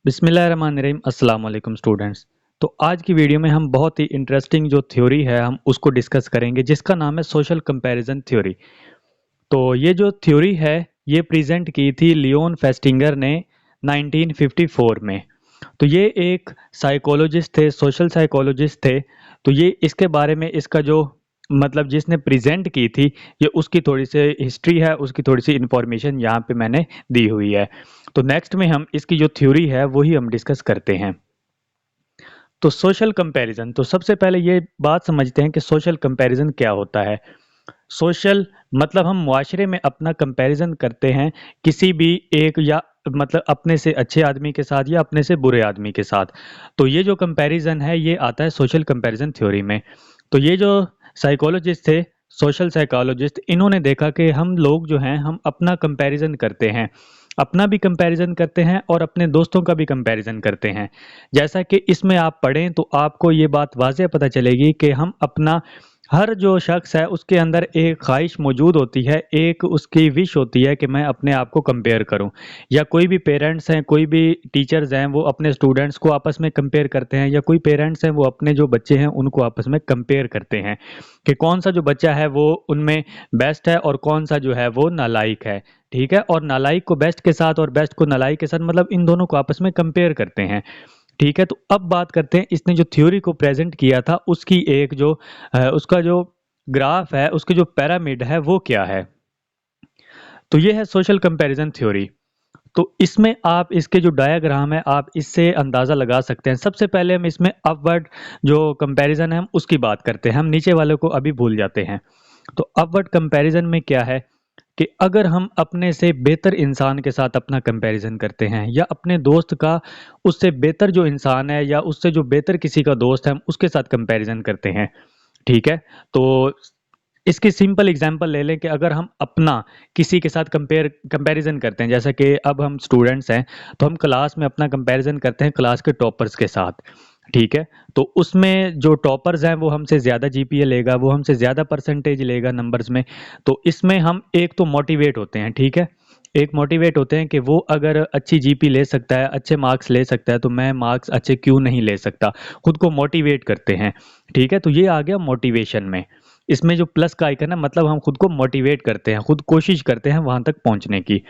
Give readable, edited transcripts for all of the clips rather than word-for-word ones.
बिस्मिल्लाहिर्रहमानिर्रहीम अस्सलाम वालेकुम स्टूडेंट्स। तो आज की वीडियो में हम बहुत ही इंटरेस्टिंग जो थ्योरी है हम उसको डिस्कस करेंगे जिसका नाम है सोशल कंपैरिजन थ्योरी। तो ये जो थ्योरी है ये प्रेजेंट की थी लियोन फेस्टिंगर ने 1954 में। तो ये एक साइकोलॉजिस्ट थे, सोशल साइकोलॉजिस्ट थे। तो ये इसके बारे में इसका जो मतलब जिसने प्रेजेंट की थी ये उसकी थोड़ी सी हिस्ट्री है, उसकी थोड़ी सी इंफॉर्मेशन यहाँ पे मैंने दी हुई है। तो नेक्स्ट में हम इसकी जो थ्योरी है वही हम डिस्कस करते हैं। तो सोशल कंपैरिजन, तो सबसे पहले ये बात समझते हैं कि सोशल कंपैरिजन क्या होता है। सोशल मतलब हम मुआशरे में अपना कंपैरिजन करते हैं किसी भी एक या मतलब अपने से अच्छे आदमी के साथ या अपने से बुरे आदमी के साथ। तो ये जो कंपैरिजन है ये आता है सोशल कंपैरिजन थ्योरी में। तो ये जो साइकोलॉजिस्ट थे, सोशल साइकोलॉजिस्ट, इन्होंने देखा कि हम लोग जो हैं हम अपना कंपैरिजन करते हैं, अपना भी कंपैरिजन करते हैं और अपने दोस्तों का भी कंपैरिजन करते हैं। जैसा कि इसमें आप पढ़ें तो आपको ये बात वाज़ेह पता चलेगी कि हम अपना हर जो शख्स है उसके अंदर एक ख्वाहिश मौजूद होती है, एक उसकी विश होती है कि मैं अपने आप को कंपेयर करूं। या कोई भी पेरेंट्स हैं, कोई भी टीचर्स हैं, वो अपने स्टूडेंट्स को आपस में कंपेयर करते हैं, या कोई पेरेंट्स हैं वो अपने जो बच्चे हैं उनको आपस में कंपेयर करते हैं कि कौन सा जो बच्चा है वो उनमें बेस्ट है और कौन सा जो है वो नालायक है। ठीक है, और नालायक को बेस्ट के साथ और बेस्ट को नालायक के साथ मतलब इन दोनों को आपस में कंपेयर करते हैं। ठीक है, तो अब बात करते हैं इसने जो थ्योरी को प्रेजेंट किया था उसकी एक जो उसका जो ग्राफ है, उसके जो पिरामिड है वो क्या है। तो ये है सोशल कंपैरिजन थ्योरी। तो इसमें आप इसके जो डायग्राम है आप इससे अंदाज़ा लगा सकते हैं। सबसे पहले हम इसमें अपवर्ड जो कंपैरिजन है हम उसकी बात करते हैं, हम नीचे वाले को अभी भूल जाते हैं। तो अपवर्ड कंपैरिजन में क्या है कि अगर हम अपने से बेहतर इंसान के साथ अपना कंपैरिजन करते हैं या अपने दोस्त का उससे बेहतर जो इंसान है या उससे जो बेहतर किसी का दोस्त है हम उसके साथ कंपैरिजन करते हैं। ठीक है, तो इसकी सिंपल एग्जांपल ले लें कि अगर हम अपना किसी के साथ कंपैरिजन करते हैं, जैसा कि अब हम स्टूडेंट्स हैं तो हम क्लास में अपना कंपैरिजन करते हैं क्लास के टॉपर्स के साथ। ठीक है, तो उसमें जो टॉपर्स हैं वो हमसे ज़्यादा जीपीए लेगा, वो हमसे ज़्यादा परसेंटेज लेगा नंबर्स में। तो इसमें हम एक तो मोटिवेट होते हैं। ठीक है, एक मोटिवेट होते हैं कि वो अगर अच्छी जीपी ले सकता है, अच्छे मार्क्स ले सकता है, तो मैं मार्क्स अच्छे क्यों नहीं ले सकता, खुद को मोटिवेट करते हैं। ठीक है, तो ये आ गया मोटिवेशन में। इसमें जो प्लस का आइकन है मतलब हम खुद को मोटिवेट करते हैं, खुद कोशिश करते हैं वहां तक पहुंचने की।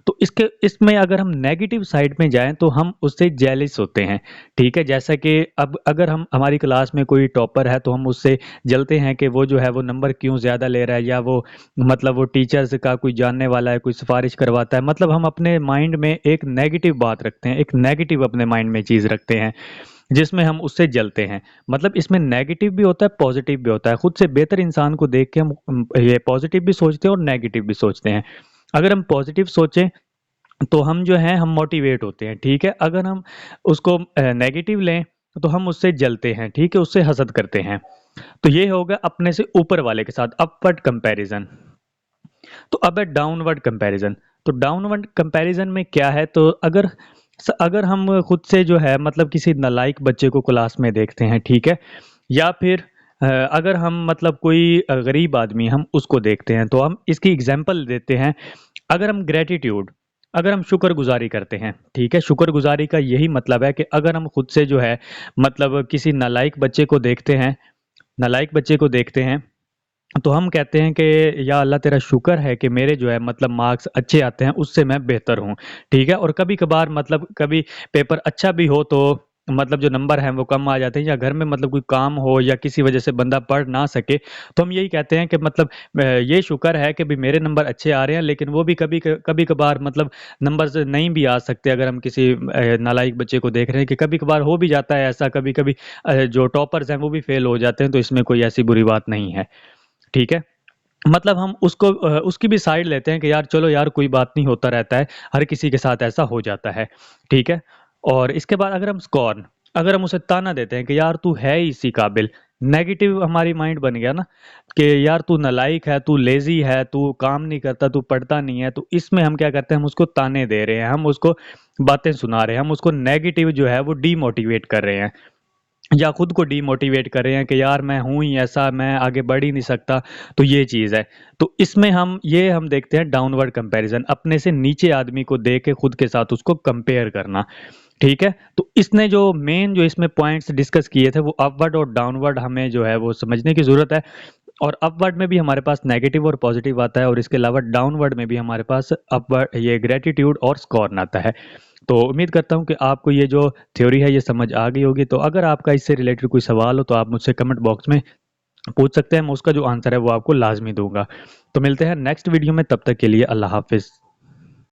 तो इसके इसमें अगर हम नेगेटिव साइड में जाएं तो हम उससे जेलिस होते हैं। ठीक है, जैसा कि अब अगर हम हमारी क्लास में कोई टॉपर है तो हम उससे जलते हैं कि वो जो है वो नंबर क्यों ज़्यादा ले रहा है, या वो मतलब वो टीचर्स का कोई जानने वाला है, कोई सिफारिश करवाता है। मतलब हम अपने माइंड में एक नेगेटिव बात रखते हैं, एक नेगेटिव अपने माइंड में चीज़ रखते हैं जिसमें हम उससे जलते हैं। मतलब इसमें नेगेटिव भी होता है, पॉजिटिव भी होता है। खुद से बेहतर इंसान को देख के हम ये पॉजिटिव भी सोचते हैं और नेगेटिव भी सोचते हैं। अगर हम पॉजिटिव सोचें तो हम जो हैं हम मोटिवेट होते हैं। ठीक है, अगर हम उसको नेगेटिव लें तो हम उससे जलते हैं। ठीक है, उससे हसद करते हैं। तो ये होगा अपने से ऊपर वाले के साथ अपवर्ड कंपैरिजन। तो अब है डाउनवर्ड कंपैरिजन। तो डाउनवर्ड कंपैरिजन में क्या है, तो अगर हम खुद से जो है मतलब किसी नालायक बच्चे को क्लास में देखते हैं। ठीक है, या फिर अगर हम मतलब कोई गरीब आदमी हम उसको देखते हैं तो हम इसकी एग्जांपल देते हैं। अगर हम ग्रेटिट्यूड, अगर हम शुक्रगुजारी करते हैं। ठीक है, शुक्रगुजारी का यही मतलब है कि अगर हम खुद से जो है मतलब किसी नालायक बच्चे को देखते हैं, नालायक बच्चे को देखते हैं तो हम कहते हैं कि या अल्लाह तेरा शुक्र है कि मेरे जो है मतलब मार्क्स अच्छे आते हैं, उससे मैं बेहतर हूँ। ठीक है, और कभी-कभार मतलब कभी पेपर अच्छा भी हो तो मतलब जो नंबर हैं वो कम आ जाते हैं, या घर में मतलब कोई काम हो या किसी वजह से बंदा पढ़ ना सके, तो हम यही कहते हैं कि मतलब ये शुक्र है कि भी मेरे नंबर अच्छे आ रहे हैं, लेकिन वो भी कभी-कभार मतलब नंबर्स नहीं भी आ सकते। अगर हम किसी नालायक बच्चे को देख रहे हैं कि कभी-कभार हो भी जाता है ऐसा, कभी-कभी जो टॉपर्स हैं वो भी फेल हो जाते हैं, तो इसमें कोई ऐसी बुरी बात नहीं है। ठीक है, मतलब हम उसको उसकी भी साइड लेते हैं कि यार चलो यार कोई बात नहीं, होता रहता है, हर किसी के साथ ऐसा हो जाता है। ठीक है, और इसके बाद अगर हम स्कॉर्न, अगर हम उसे ताना देते हैं कि यार तू है ही इसी काबिल, नेगेटिव हमारी माइंड बन गया ना कि यार तू नालायक है, तू लेजी है, तू काम नहीं करता, तू पढ़ता नहीं है। तो इसमें हम क्या करते हैं, हम उसको ताने दे रहे हैं, हम उसको बातें सुना रहे हैं, हम उसको नेगेटिव जो है वो डीमोटिवेट कर रहे हैं, या खुद को डीमोटिवेट कर रहे हैं कि यार मैं हूँ ही ऐसा, मैं आगे बढ़ ही नहीं सकता। तो ये चीज़ है। तो इसमें हम देखते हैं डाउनवर्ड कंपैरिजन, अपने से नीचे आदमी को देख के खुद के साथ उसको कंपेयर करना। ठीक है, तो इसने जो मेन जो इसमें पॉइंट्स डिस्कस किए थे वो अपवर्ड और डाउनवर्ड हमें जो है वो समझने की ज़रूरत है। और अपवर्ड में भी हमारे पास नेगेटिव और पॉजिटिव आता है और इसके अलावा डाउनवर्ड में भी हमारे पास अपवर्ड ये ग्रेटिट्यूड और स्कॉर्न आता है। तो उम्मीद करता हूँ कि आपको ये जो थ्योरी है ये समझ आ गई होगी। तो अगर आपका इससे रिलेटेड कोई सवाल हो तो आप मुझसे कमेंट बॉक्स में पूछ सकते हैं, मैं उसका जो आंसर है वो आपको लाजमी दूंगा। तो मिलते हैं नेक्स्ट वीडियो में, तब तक के लिए अल्लाह हाफिज़।